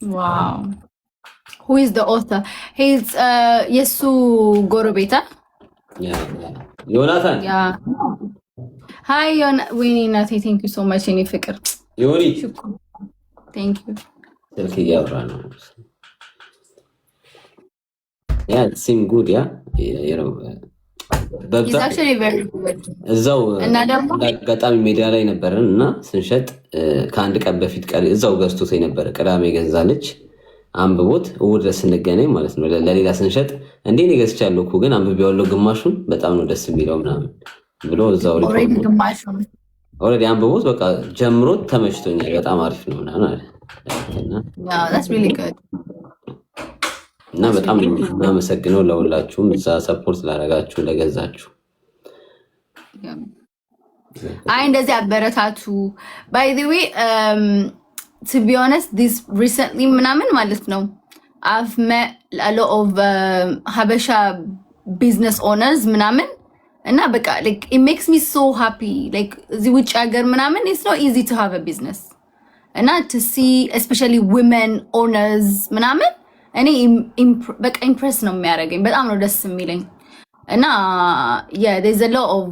Wow. Who is the author? He's Yesu Gorobeta. Yeah. Jonathan. Yeah. Hi, Winnie Nati. Thank you so much, Any Fikr. Yoni. Thank you. Yeah, it seemed good, yeah. He's actually very good. እዛው አጋጣሚ ሜዳ ላይ ነበርን እና ስንሸጥ ከአንድ ቀን በፊት እዛው ገዝቶት የነበረ ቅዳሜ ገዛለች አንብቦት እሑድ ድረስ እንገናኝ ማለት ነው። ለሌላ ስንሸጥ እንዴ ነው ገዝቻለሁ እኮ ግን አንብቤዋለሁ ግማሹን በጣም ነው ደስ የሚለው ምናምን ብሎ እዛው ኦልሬዲ አንብቦት በቃ ጀምሮት ተመችቶኛል በጣም አሪፍ ነው ምናምን አለ። That's really good. እና በጣም እናመሰግነው ለሁላችሁም እዛ ሰፖርት ላደረጋችሁ ለገዛችሁ። አይ እንደዚህ አበረታቱ። By the way, to be honest, this recently ምናምን ማለት ነው I've met a lot of Habesha business owners ምናምን እና በቃ like it makes me so happy like እዚህ ውጭ ሀገር ምናምን it's not easy to have a business እና to see especially women owners ምናምን እኔ በቃ ኢምፕሬስ ነው የሚያደርገኝ በጣም ነው ደስ የሚለኝ እና yeah there's a lot of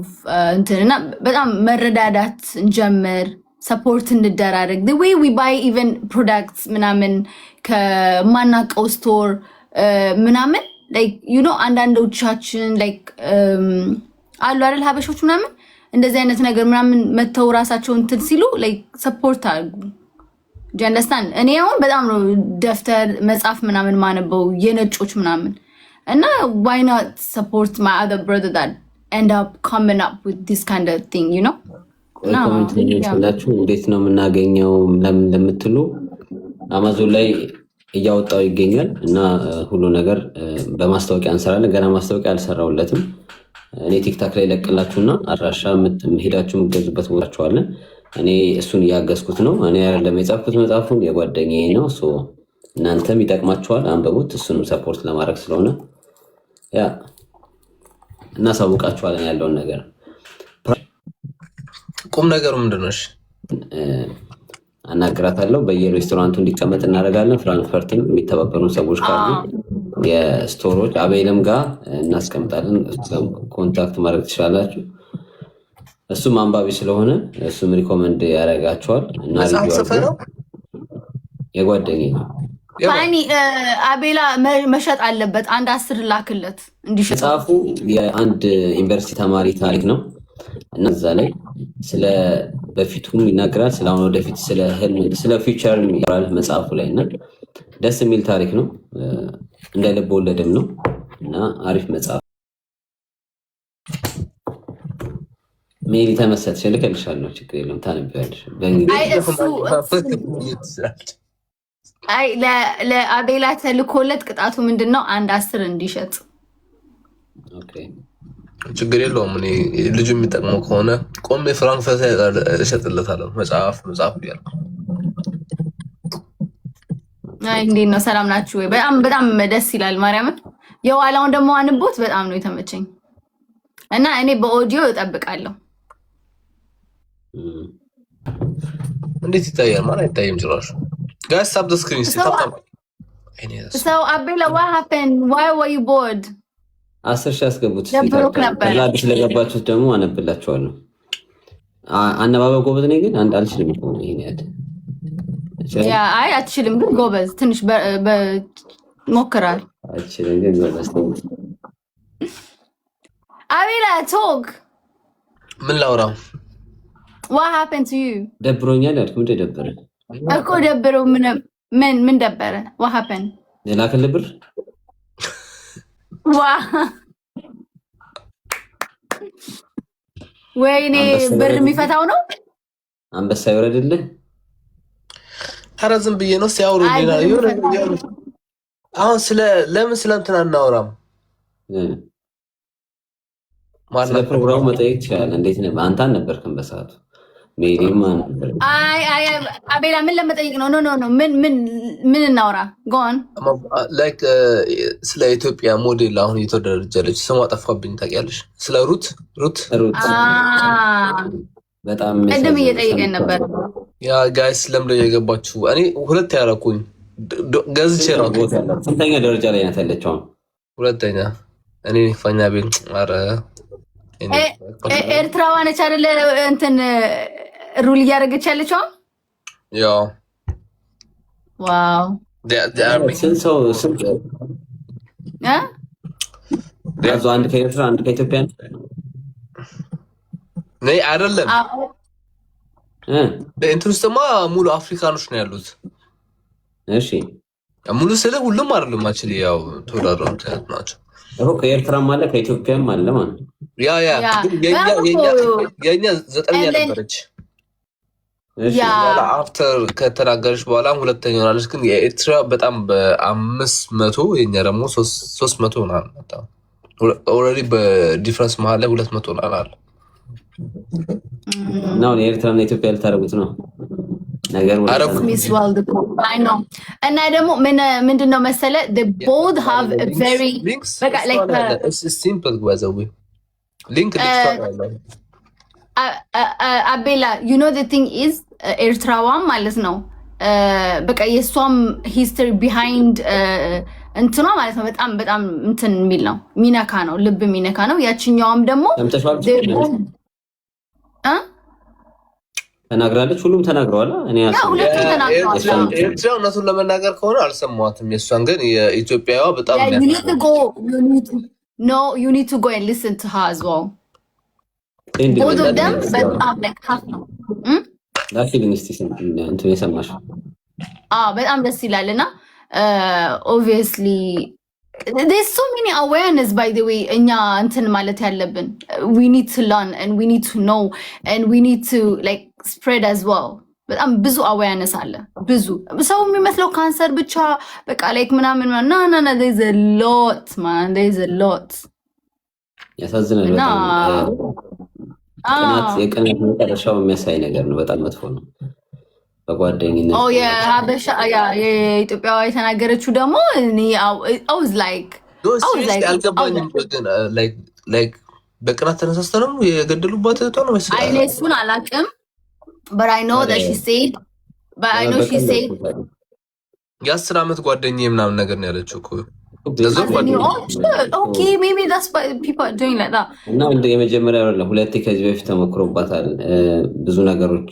እንትና በጣም መረዳዳት እንጀምር support እንደራረግ the way we buy even products ምናምን ከማናቀው ስቶር ምናምን like you know አንዳንዶቻችን like አሉ አይደል ሀበሾች ምናምን እንደዚህ አይነት ነገር ምናምን መተው ራሳቸውን እንትን ሲሉ like support አድርጉ do you understand እኔ አሁን በጣም ነው ደፍተር መጽሐፍ ምናምን ማነበው የነጮች ምናምን እና why not support my other brother that end up coming up with this kind of thing you know ኮሜንት እንዴት ነው የምናገኘው ለምን ለምትሉ አማዞን ላይ እያወጣው ይገኛል እና ሁሉ ነገር በማስታወቂያ እንሰራለን ገና ማስታወቂያ አልሰራውለትም እኔ ቲክታክ ላይ ለቅላችሁና አድራሻ ሄዳችሁ የምትገዙበት ቦታችኋለን እኔ እሱን ያገዝኩት ነው እኔ አይደለም የጻፍኩት መጽሐፉን የጓደኛዬ ነው ሶ እናንተም ይጠቅማችኋል አንብቡት እሱንም ሰፖርት ለማድረግ ስለሆነ ያ እናሳውቃችኋለን ያለውን ነገር ቁም ነገሩ ምንድነው አናግራታለሁ በየሬስቶራንቱ እንዲቀመጥ እናደርጋለን ፍራንክፈርትም የሚተባበሩን ሰዎች ካሉ የስቶሮች አቤልም ጋር እናስቀምጣለን ኮንታክት ማድረግ ትችላላችሁ እሱም አንባቢ ስለሆነ እሱም ሪኮመንድ ያደርጋቸዋል እና የጓደኛዬ ነው ባኒ አቤላ መሸጥ አለበት አንድ 10 ላክለት እንዲሸጥ መጽሐፉ የአንድ ዩኒቨርሲቲ ተማሪ ታሪክ ነው እና እዛ ላይ ስለ በፊቱም ይናገራል ስለ አሁን ወደፊት ስለ ህልም ስለ ፊውቸር ይራል መጽሐፉ ላይ እና ደስ የሚል ታሪክ ነው እንደ ልብ ወለድም ነው እና አሪፍ መጽሐፍ ሜሪ ተመሰጥሽ ልከልሻለሁ ችግር የለም ታነቢያለሽ አይ ለአቤላ ተልኮለት ቅጣቱ ምንድነው አንድ 10 እንዲሸጥ ኦኬ ችግር የለውም እኔ ልጅ የሚጠቅመው ከሆነ ቆሜ ፍራንክፈርት እሸጥለታለሁ መጽሐፍ ይያልኩ አይ እንዴት ነው ሰላም ናችሁ ወይ በጣም ደስ ይላል ማርያምን የዋላውን ደግሞ አንቦት በጣም ነው የተመቸኝ እና እኔ በኦዲዮ እጠብቃለሁ እንዴት ይታያል ማለት አይታይም ጭራሽ guys stop the screen so Abela what happened why were you bored 10 ሺህ አስገቡት ለአዲስ ለገባችሁት ደግሞ አነብላችኋለሁ አነባበብ ጎበዝ ነኝ ግን አንድ አልችልም እኮ ይሄን ያለ ያ አይ አትችልም ግን ጎበዝ ትንሽ ሞክራል አትችልም ግን ጎበዝ አቤላ ቶክ ምን ላውራው what happened to you ደብሮኛል ያልኩ ምን ደበረ እኮ ደብረው ምን ደበረ what happened የላከል ብር ዋ ወይኔ ብር የሚፈታው ነው አንበሳ ይወረድልህ ኧረ ዝም ብዬ ነው ሲያወሩ አሁን ለምን ስለእንትና እናወራም ስለ ፕሮግራሙ መጠየቅ ትችላለህ እንዴት ነው አንተ አልነበርክም በሰዓቱ ሜሪማ ነበር አይ አቤላ ምን ለመጠየቅ ነው ኖ ምን እናውራ ጎን ላይክ ስለ ኢትዮጵያ ሞዴል አሁን እየተደረጀለች ስሟ ጠፋብኝ ታውቂያለሽ ስለ ሩት በጣም ቀደም እየጠየቀኝ ነበር ያ ጋይስ ለምን የገባችሁ እኔ ሁለት ያረኩኝ ገዝቼ ነው። ስንተኛ ደረጃ ላይ ናት ያለችው? ሁለተኛ። እኔ ፈኛ ቤት አረ ኤርትራዋ ነች አይደለ? እንትን ሩል እያደረገች ያለችው። ያው ዋው ስንት ሰው አንድ ከኤርትራ አንድ ከኢትዮጵያ ነይ አይደለም። በእንትን ውስጥማ ሙሉ አፍሪካኖች ነው ያሉት። እሺ ሙሉ ስለ ሁሉም አይደለም ማችል ያው ተወዳድረው ናቸው። ከኤርትራም አለ ከኢትዮጵያም አለ ማለት የኛ 9ኛ ነበረች። አፍተር ከተናገረች በኋላ ሁለተኛ ሆናለች። ግን የኤርትራ በጣም በ500 የኛ ደግሞ 300 ሆናል። ኦልሬዲ በዲፍረንስ መሀል ላይ 200 ሆናል ነው። የኤርትራና ኢትዮጵያ ልታረጉት ነው ነገር እና ደግሞ ምንድነው መሰለ both have a very simple link አቤላ you know the thing is ኤርትራዋም ማለት ነው በቃ የሷም history behind እንትኗ ማለት ነው በጣም እንትን የሚል ነው ሚነካ ነው ልብ ሚነካ ነው። ያቺኛውም ደግሞ ተናግራለች። ሁሉም ተናግረዋል። እኔ ኤርትራ እውነቱን ለመናገር ከሆነ አልሰማሁትም። የእሷን ግን የኢትዮጵያዋ በጣም you need to go and listen to her as well. both of them በጣም like half ነው እንትን የሰማሽ በጣም ደስ ይላልና obviously there's so many awareness by the way እኛ እንትን ማለት ያለብን we need to learn and we need to know and we need to like spread as well። በጣም ብዙ awareness አለ። ብዙ ሰው የሚመስለው ካንሰር ብቻ በቃ like ምናምን no there's a lot man there's a lot ያሳዝናል በጣም የቅናት መጨረሻው የሚያሳይ ነገር ነው። በጣም መጥፎ ነው። በጓደኝነት የሀበሻ የኢትዮጵያዋ የተናገረችው ደግሞ I was like አልገባኝም። በቅናት ተነሳስተ ነው የገደሉባት ነው መሰለኝ። እኔ እሱን አላውቅም but I know that she said የ10 ዓመት ጓደኛዬ ምናምን ነገር ነው ያለችው እኮ okay maybe that's why people are doing like that እና የመጀመሪያ አይደለም ሁለቴ ከዚህ በፊት ተሞክሮባታል። ብዙ ነገሮች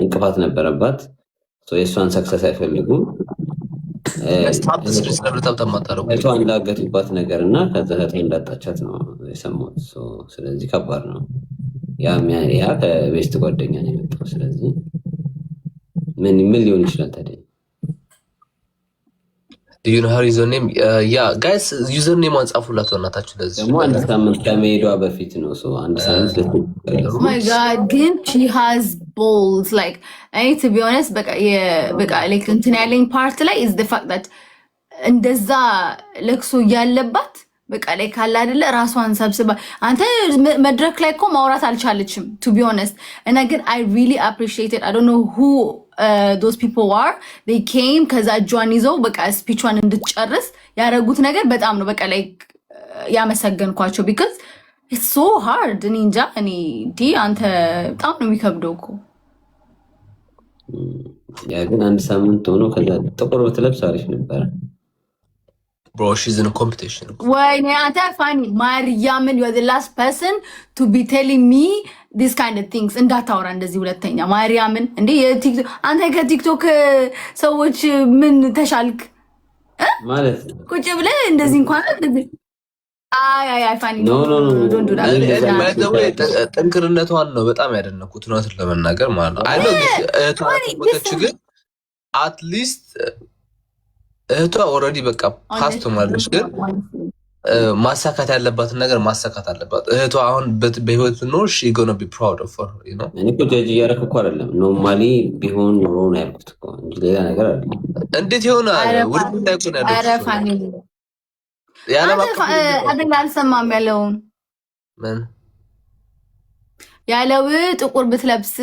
እንቅፋት ነበረባት። የእሷን ሰክሰስ አይፈልጉም። እሷ እንዳገቱባት ነገር እና ከዛ እንዳጣቻት ነው የሰማሁት። ስለዚህ ከባድ ነው። ያ ከቤስት ጓደኛ ነው የመጣው። ስለዚህ ምን ሊሆን ይችላል ታዲያ? Do you know her username? Yeah, guys, username አንጻፉላት ወናታችሁ። ለዚህ ደግሞ አንድ ሳምንት ከመሄዷ በፊት ነው። አንድ ሳምንት oh my god ግን she has balls like I need to be honest በቃ like እንትን ያለኝ ፓርት ላይ is the fact that እንደዛ ለክሶ ያለባት በቃ ላይ ካለ አይደለ ራሷን ሰብስባ አንተ መድረክ ላይ እኮ ማውራት አልቻለችም to be honest and again I really appreciate it. I don't know who those people are. They came ከዛ እጇን ይዘው በቃ ስፒቿን እንድትጨርስ ያደረጉት ነገር በጣም ነው በቃ ላይ ያመሰገንኳቸው because it's so hard. እኔ እንጃ እኔ አንተ በጣም ነው የሚከብደው እኮ ያ ግን አንድ ሳምንት ሆኖ ከዛ ጥቁር ብትለብስ አሪፍ ነበር። Bro, she's in a competition. ወይኔ አንተ funny ማርያምን you are the last person to be telling me this kind of things. እንዳታወራ እንደዚህ ሁለተኛ ማርያምን እንዴ የቲክቶክ አንተ ከቲክቶክ ሰዎች ምን ተሻልክ ማለት ቁጭ ብለህ እንደዚህ እንኳን እንደዚህ አይ funny no don't do that ጥንክርነቷን ነው በጣም ያደነኩት ነው ለመናገር ማለት ነው። አይ ነው ግን at least እህቷ ኦልሬዲ በቃ ፓስት ማለች። ግን ማሳካት ያለባትን ነገር ማሳካት አለባት። እህቷ አሁን በህይወት ኖር she gonna be proud of her, you know። እኔ እኮ ጀጅ እያደረኩ እኮ አይደለም ኖርማሊ ቢሆን ኖሮ ነው ያልኩት እኮ እንጂ ሌላ ነገር አይደለም። እንዴት ይሆናል? ውድ እንዳይቆን ያለው አረፋኒ አደጋ አልሰማም ያለውን ምን ያለው ጥቁር ብትለብስ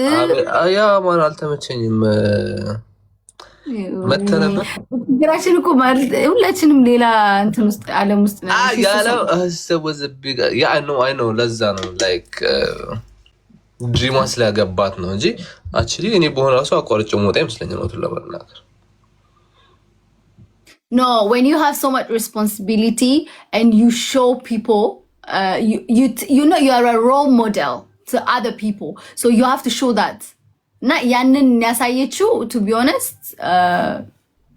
ያ ማን አልተመቸኝም መተነበር ግራችን እኮ ማለት ሁላችንም ሌላ እንትን ውስጥ ዓለም ውስጥ ነው ያለው was a big I know ለዛ ነው like ድሪማ ስለገባት ነው እንጂ actually እኔ በሆነ ራሱ አቋርጬው ሞታ ይመስለኛል ነው ለማለት No, when you have so much responsibility and you show people, you know you are a role model to other people, so you have to show that. እና ያንን ያሳየችው to be honest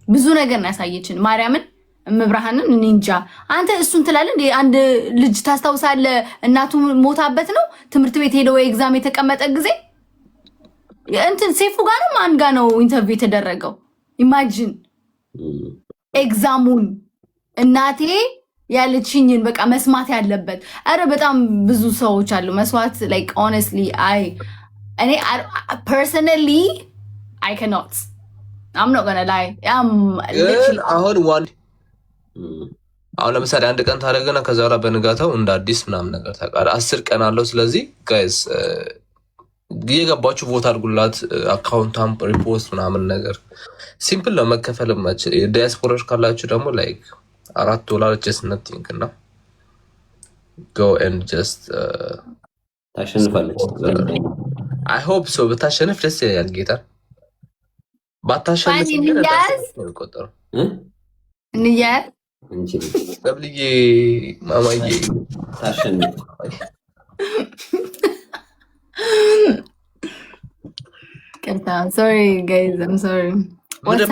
ብዙ ነገር ያሳየችን ማርያምን እምብርሃንን እኔ እንጃ። አንተ እሱን ትላለህ እንዴ? አንድ ልጅ ታስታውሳለህ? እናቱ ሞታበት ነው ትምህርት ቤት ሄደው ኤግዛም የተቀመጠ ጊዜ እንትን ሴፉ ጋር ነው ማን ጋር ነው ኢንተርቪው የተደረገው? ኢማጂን ኤግዛሙን እናቴ ያለችኝን በቃ መስማት ያለበት። አረ በጣም ብዙ ሰዎች አሉ መስዋዕት like honestly I personally I cannot. I'm not gonna lie. አሁን ለምሳሌ አንድ ቀን ታደርገና ከዛ በኋላ በንጋታው እንደ አዲስ ምናምን ነገር ታውቃለህ። 10 ቀን አለው። ስለዚህ ጋይስ የገባችሁ ቦታ አድርጉላት። አካውንታም ሪፖስት ምናምን ነገር ሲምፕል ነው መከፈል ማችል። ዲያስፖራዎች ካላችሁ ደግሞ ላይክ $4 just nothing እና go and just ታሸንፋለች። I hope so ብታሸንፍ ደስ ይላል ጌታ። ባታሸንፍ ግን ነው ቆጠሩ እንያዝ እንጂ ደብልዬ ማማዬ ታሸንፍ። Sorry guys, I'm sorry. What's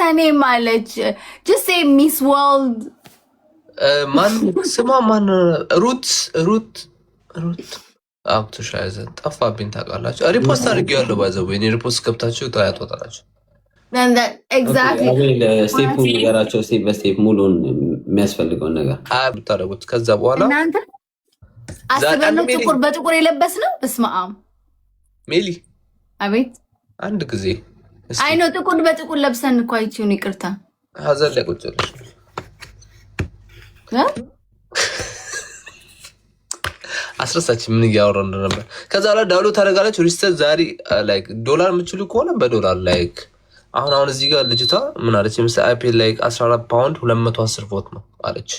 her name, Malech? Just say Miss World. ማን ስማ ማን ሩት አብቶሻይዘ ጠፋብኝ ታውቃላችሁ። ሪፖስት አድርጌዋለሁ ባይዘው ወይ ሪፖስት ከብታችሁ ታያት ወጣላችሁ። ኤግዛክትሊ ስቴፕ ነገራቸው ስቴፕ በስቴፕ ሙሉን የሚያስፈልገውን ነገር ብታደርጉት ከዛ በኋላ እናንተ አስበን ጥቁር በጥቁር የለበስ ነው። በስመ አብ ሜሊ አቤት አንድ ጊዜ አይ ነው ጥቁር በጥቁር ለብሰን እኮ አይቺውን ይቅርታ ሀዘን ላይ ቁጭ ብለሽ አስረሳችን ምን እያወራሁ እንደነበር። ከዛ ላይ ዳውሎ ታደርጋለች ሪስተር ዛሬ ላይክ ዶላር የምችሉ ከሆነ በዶላር ላይክ አሁን እዚህ ጋር ልጅቷ ምን አለች? ምሳሌ አይፒ ላይክ 14 ፓውንድ 210 ቮት ነው አለች።